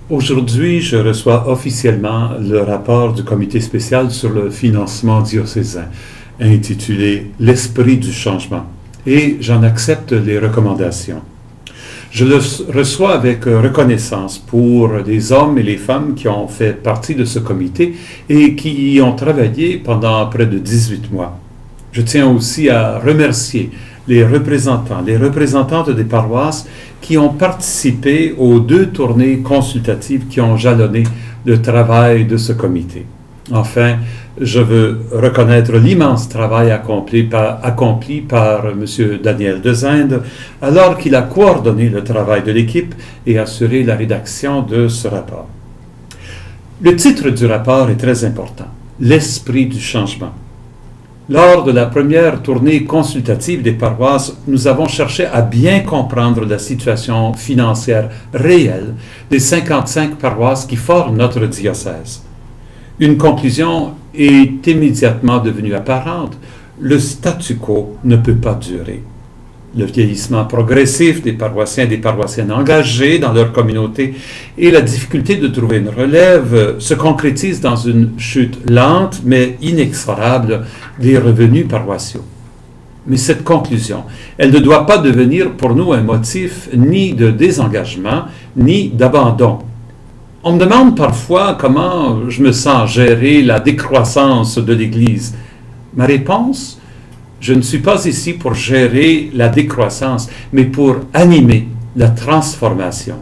Aujourd'hui, je reçois officiellement le rapport du comité spécial sur le financement diocésain, intitulé « L'esprit du changement », et j'en accepte les recommandations. Je le reçois avec reconnaissance pour les hommes et les femmes qui ont fait partie de ce comité et qui y ont travaillé pendant près de 18 mois. Je tiens aussi à remercier les représentants, les représentantes des paroisses qui ont participé aux 2 tournées consultatives qui ont jalonné le travail de ce comité. Enfin, je veux reconnaître l'immense travail accompli par M. Daniel Dezinde, alors qu'il a coordonné le travail de l'équipe et assuré la rédaction de ce rapport. Le titre du rapport est très important, « L'esprit du changement ». Lors de la première tournée consultative des paroisses, nous avons cherché à bien comprendre la situation financière réelle des 55 paroisses qui forment notre diocèse. Une conclusion est immédiatement devenue apparente. Le statu quo ne peut pas durer. Le vieillissement progressif des paroissiens et des paroissiennes engagés dans leur communauté et la difficulté de trouver une relève se concrétisent dans une chute lente mais inexorable des revenus paroissiaux. Mais cette conclusion, elle ne doit pas devenir pour nous un motif ni de désengagement ni d'abandon. On me demande parfois comment je me sens gérer la décroissance de l'Église. Ma réponse: je ne suis pas ici pour gérer la décroissance, mais pour animer la transformation.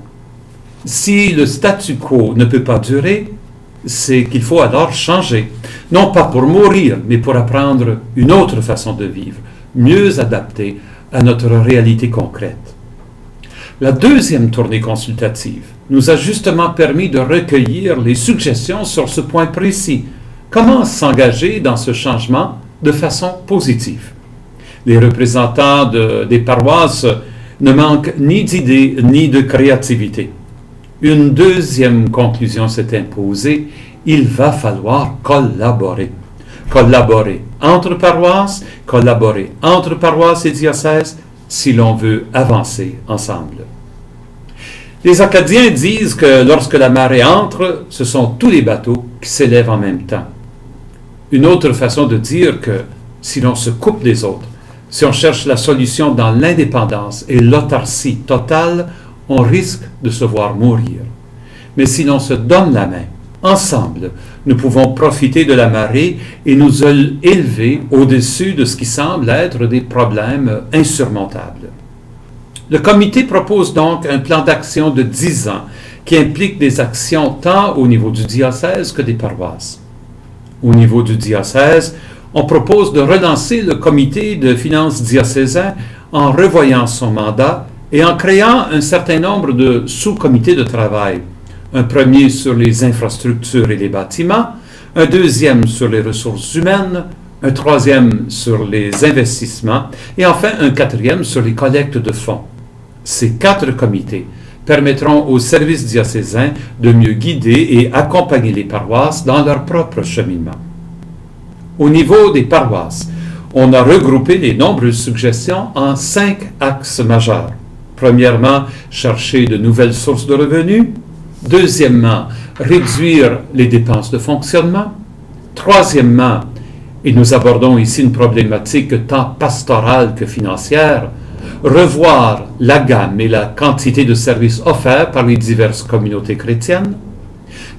Si le statu quo ne peut pas durer, c'est qu'il faut alors changer. Non pas pour mourir, mais pour apprendre une autre façon de vivre, mieux adaptée à notre réalité concrète. La deuxième tournée consultative nous a justement permis de recueillir les suggestions sur ce point précis. Comment s'engager dans ce changement de façon positive? Les représentants des paroisses ne manquent ni d'idées ni de créativité. Une deuxième conclusion s'est imposée: il va falloir collaborer. Collaborer entre paroisses et diocèses si l'on veut avancer ensemble. Les Acadiens disent que lorsque la marée entre, ce sont tous les bateaux qui s'élèvent en même temps. Une autre façon de dire que si l'on se coupe des autres, si on cherche la solution dans l'indépendance et l'autarcie totale, on risque de se voir mourir. Mais si l'on se donne la main, ensemble, nous pouvons profiter de la marée et nous élever au-dessus de ce qui semble être des problèmes insurmontables. Le comité propose donc un plan d'action de 10 ans qui implique des actions tant au niveau du diocèse que des paroisses. Au niveau du diocèse, on propose de relancer le comité de finances diocésain en revoyant son mandat et en créant un certain nombre de sous-comités de travail. Un premier sur les infrastructures et les bâtiments, un deuxième sur les ressources humaines, un troisième sur les investissements et enfin un quatrième sur les collectes de fonds. Ces 4 comités permettront aux services diocésains de mieux guider et accompagner les paroisses dans leur propre cheminement. Au niveau des paroisses, on a regroupé les nombreuses suggestions en 5 axes majeurs. Premièrement, chercher de nouvelles sources de revenus. Deuxièmement, réduire les dépenses de fonctionnement. Troisièmement, et nous abordons ici une problématique tant pastorale que financière, revoir la gamme et la quantité de services offerts par les diverses communautés chrétiennes.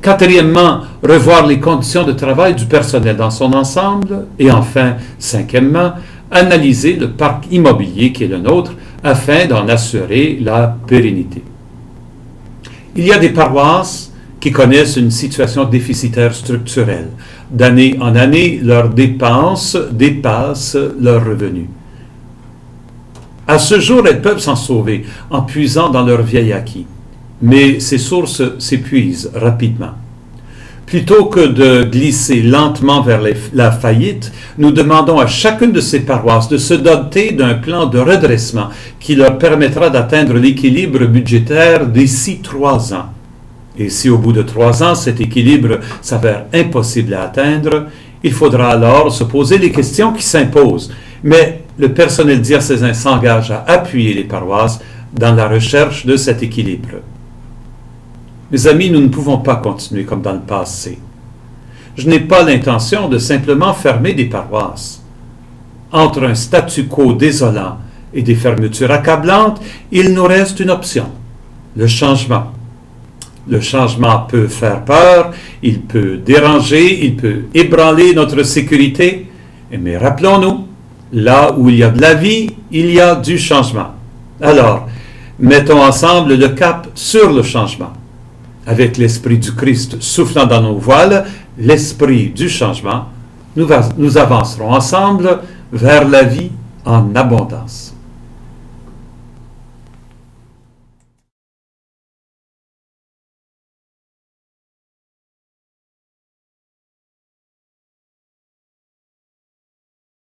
Quatrièmement, revoir les conditions de travail du personnel dans son ensemble. Et enfin, cinquièmement, analyser le parc immobilier qui est le nôtre afin d'en assurer la pérennité. Il y a des paroisses qui connaissent une situation déficitaire structurelle. D'année en année, leurs dépenses dépassent leurs revenus. À ce jour, elles peuvent s'en sauver en puisant dans leur vieil acquis. Mais ces sources s'épuisent rapidement. Plutôt que de glisser lentement vers la faillite, nous demandons à chacune de ces paroisses de se doter d'un plan de redressement qui leur permettra d'atteindre l'équilibre budgétaire d'ici 3 ans. Et si au bout de 3 ans, cet équilibre s'avère impossible à atteindre, il faudra alors se poser les questions qui s'imposent. Mais le personnel diocésain s'engage à appuyer les paroisses dans la recherche de cet équilibre. Mes amis, nous ne pouvons pas continuer comme dans le passé. Je n'ai pas l'intention de simplement fermer des paroisses. Entre un statu quo désolant et des fermetures accablantes, il nous reste une option, le changement. Le changement peut faire peur, il peut déranger, il peut ébranler notre sécurité, mais rappelons-nous, là où il y a de la vie, il y a du changement. Alors, mettons ensemble le cap sur le changement. Avec l'Esprit du Christ soufflant dans nos voiles, l'Esprit du changement, nous avancerons ensemble vers la vie en abondance.